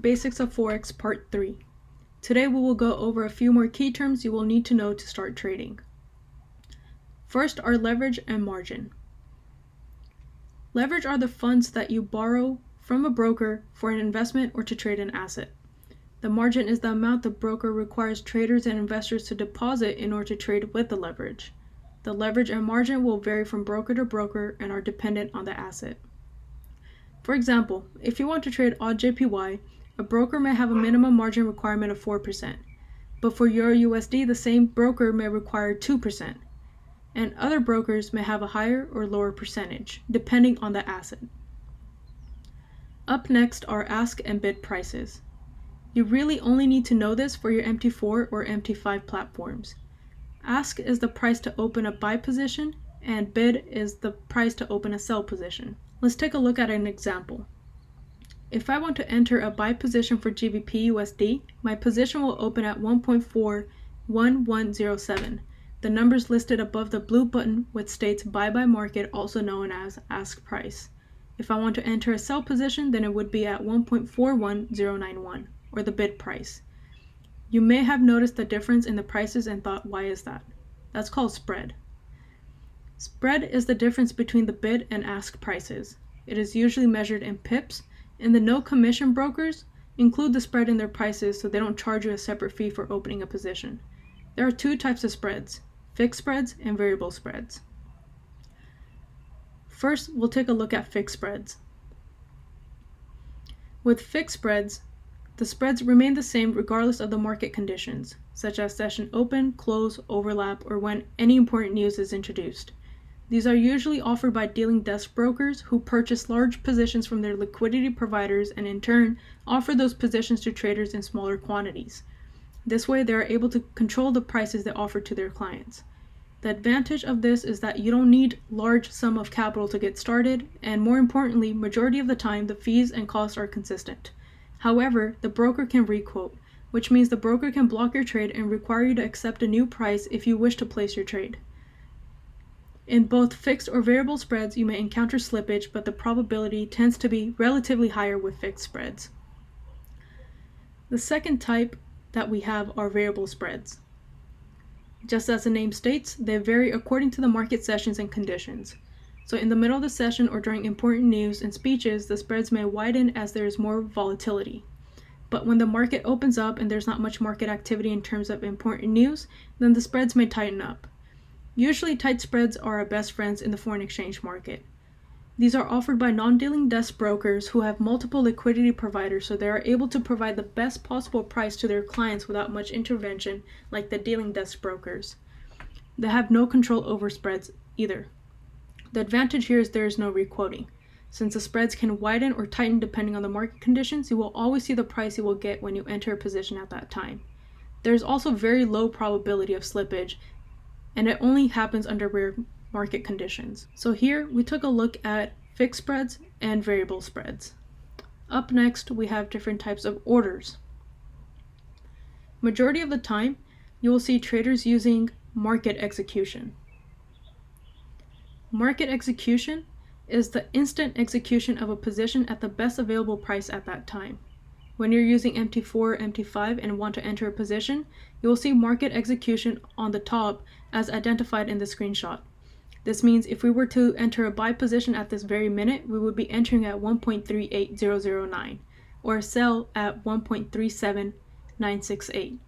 Basics of Forex Part 3. Today we will go over a few more key terms you will need to know to start trading. First are leverage and margin. Leverage are the funds that you borrow from a broker for an investment or to trade an asset. The margin is the amount the broker requires traders and investors to deposit in order to trade with the leverage. The leverage and margin will vary from broker to broker and are dependent on the asset. For example, if you want to trade odd JPY, a broker may have a minimum margin requirement of 4%, but for Euro USD, the same broker may require 2%, and other brokers may have a higher or lower percentage, depending on the asset. Up next are ask and bid prices. You really only need to know this for your MT4 or MT5 platforms. Ask is the price to open a buy position, and bid is the price to open a sell position. Let's take a look at an example. If I want to enter a buy position for GBP USD, my position will open at 1.41107. The numbers listed above the blue button which states buy by market, also known as ask price. If I want to enter a sell position, then it would be at 1.41091, or the bid price. You may have noticed the difference in the prices and thought, why is that? That's called spread. Spread is the difference between the bid and ask prices. It is usually measured in pips, and the no commission brokers include the spread in their prices so they don't charge you a separate fee for opening a position. There are two types of spreads, fixed spreads and variable spreads. First, we'll take a look at fixed spreads. With fixed spreads, the spreads remain the same regardless of the market conditions, such as session open, close, overlap, or when any important news is introduced. These are usually offered by dealing desk brokers who purchase large positions from their liquidity providers and in turn offer those positions to traders in smaller quantities. This way they are able to control the prices they offer to their clients. The advantage of this is that you don't need large sum of capital to get started, and more importantly, majority of the time the fees and costs are consistent. However, the broker can requote, which means the broker can block your trade and require you to accept a new price if you wish to place your trade. In both fixed or variable spreads, you may encounter slippage, but the probability tends to be relatively higher with fixed spreads. The second type that we have are variable spreads. Just as the name states, they vary according to the market sessions and conditions. So in the middle of the session or during important news and speeches, the spreads may widen as there is more volatility. But when the market opens up and there's not much market activity in terms of important news, then the spreads may tighten up. Usually tight spreads are our best friends in the foreign exchange market. These are offered by non-dealing desk brokers who have multiple liquidity providers, so they are able to provide the best possible price to their clients without much intervention like the dealing desk brokers. They have no control over spreads either. The advantage here is there is no requoting. Since the spreads can widen or tighten depending on the market conditions, you will always see the price you will get when you enter a position at that time. There is also very low probability of slippage, and it only happens under rare market conditions. So here we took a look at fixed spreads and variable spreads. Up next, we have different types of orders. Majority of the time, you will see traders using market execution. Market execution is the instant execution of a position at the best available price at that time. When you're using MT4 or MT5 and want to enter a position, you will see market execution on the top as identified in the screenshot. This means if we were to enter a buy position at this very minute, we would be entering at 1.38009 or a sell at 1.37968,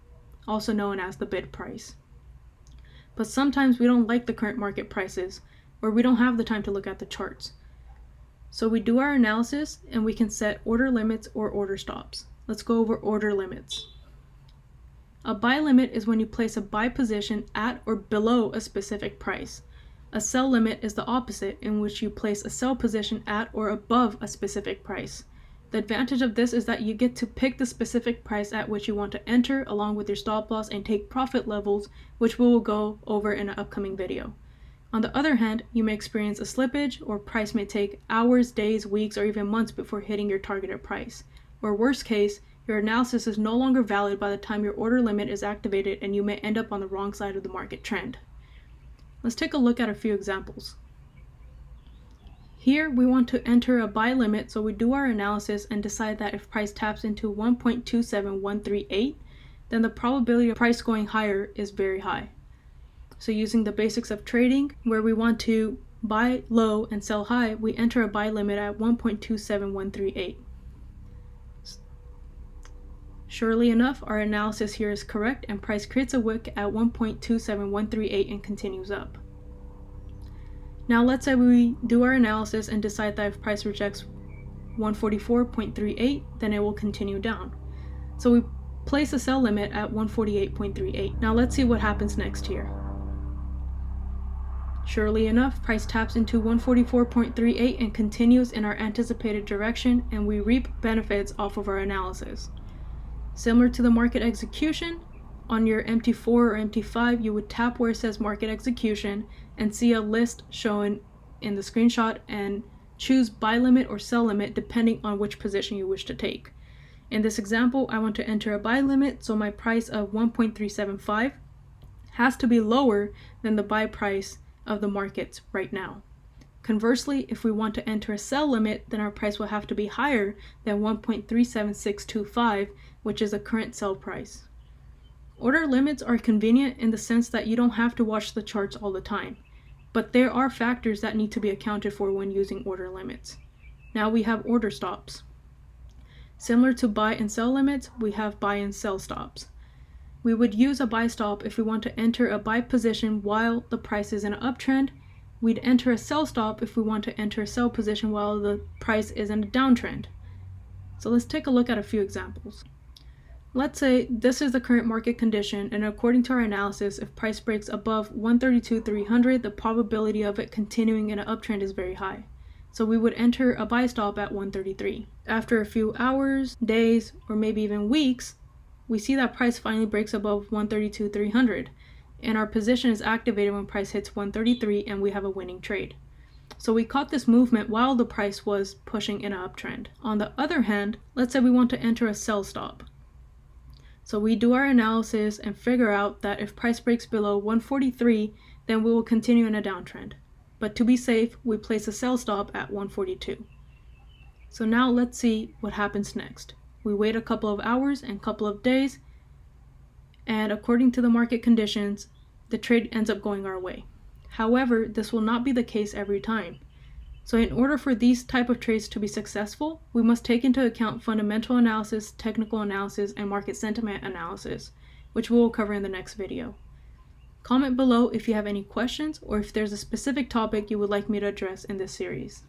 also known as the bid price. But sometimes we don't like the current market prices, or we don't have the time to look at the charts. So we do our analysis and we can set order limits or order stops. Let's go over order limits. A buy limit is when you place a buy position at or below a specific price. A sell limit is the opposite, in which you place a sell position at or above a specific price. The advantage of this is that you get to pick the specific price at which you want to enter along with your stop loss and take profit levels, which we will go over in an upcoming video. On the other hand, you may experience a slippage, or price may take hours, days, weeks, or even months before hitting your targeted price. Or worst case, your analysis is no longer valid by the time your order limit is activated and you may end up on the wrong side of the market trend. Let's take a look at a few examples. Here we want to enter a buy limit, so we do our analysis and decide that if price taps into 1.27138, then the probability of price going higher is very high. So using the basics of trading, where we want to buy low and sell high, we enter a buy limit at 1.27138. Surely enough, our analysis here is correct and price creates a wick at 1.27138 and continues up. Now let's say we do our analysis and decide that if price rejects 144.38, then it will continue down. So we place a sell limit at 148.38. Now let's see what happens next here. Surely enough, price taps into 144.38 and continues in our anticipated direction, and we reap benefits off of our analysis. Similar to the market execution, on your MT4 or MT5, you would tap where it says market execution and see a list shown in the screenshot and choose buy limit or sell limit depending on which position you wish to take. In this example, I want to enter a buy limit, so my price of 1.375 has to be lower than the buy price of the markets right now. Conversely, if we want to enter a sell limit, then our price will have to be higher than 1.37625, which is the current sell price. Order limits are convenient in the sense that you don't have to watch the charts all the time, but there are factors that need to be accounted for when using order limits. Now we have order stops. Similar to buy and sell limits, we have buy and sell stops. We would use a buy stop if we want to enter a buy position while the price is in an uptrend. We'd enter a sell stop if we want to enter a sell position while the price is in a downtrend. So let's take a look at a few examples. Let's say this is the current market condition, and according to our analysis, if price breaks above 132.300, the probability of it continuing in an uptrend is very high. So we would enter a buy stop at 133. After a few hours, days, or maybe even weeks, we see that price finally breaks above 132.300, and our position is activated when price hits 133 and we have a winning trade. So we caught this movement while the price was pushing in an uptrend. On the other hand, let's say we want to enter a sell stop. So we do our analysis and figure out that if price breaks below 143, then we will continue in a downtrend. But to be safe, we place a sell stop at 142. So now let's see what happens next. We wait a couple of hours and couple of days, and according to the market conditions, the trade ends up going our way. However, this will not be the case every time. So in order for these type of trades to be successful, we must take into account fundamental analysis, technical analysis, and market sentiment analysis, which we will cover in the next video. Comment below if you have any questions or if there's a specific topic you would like me to address in this series.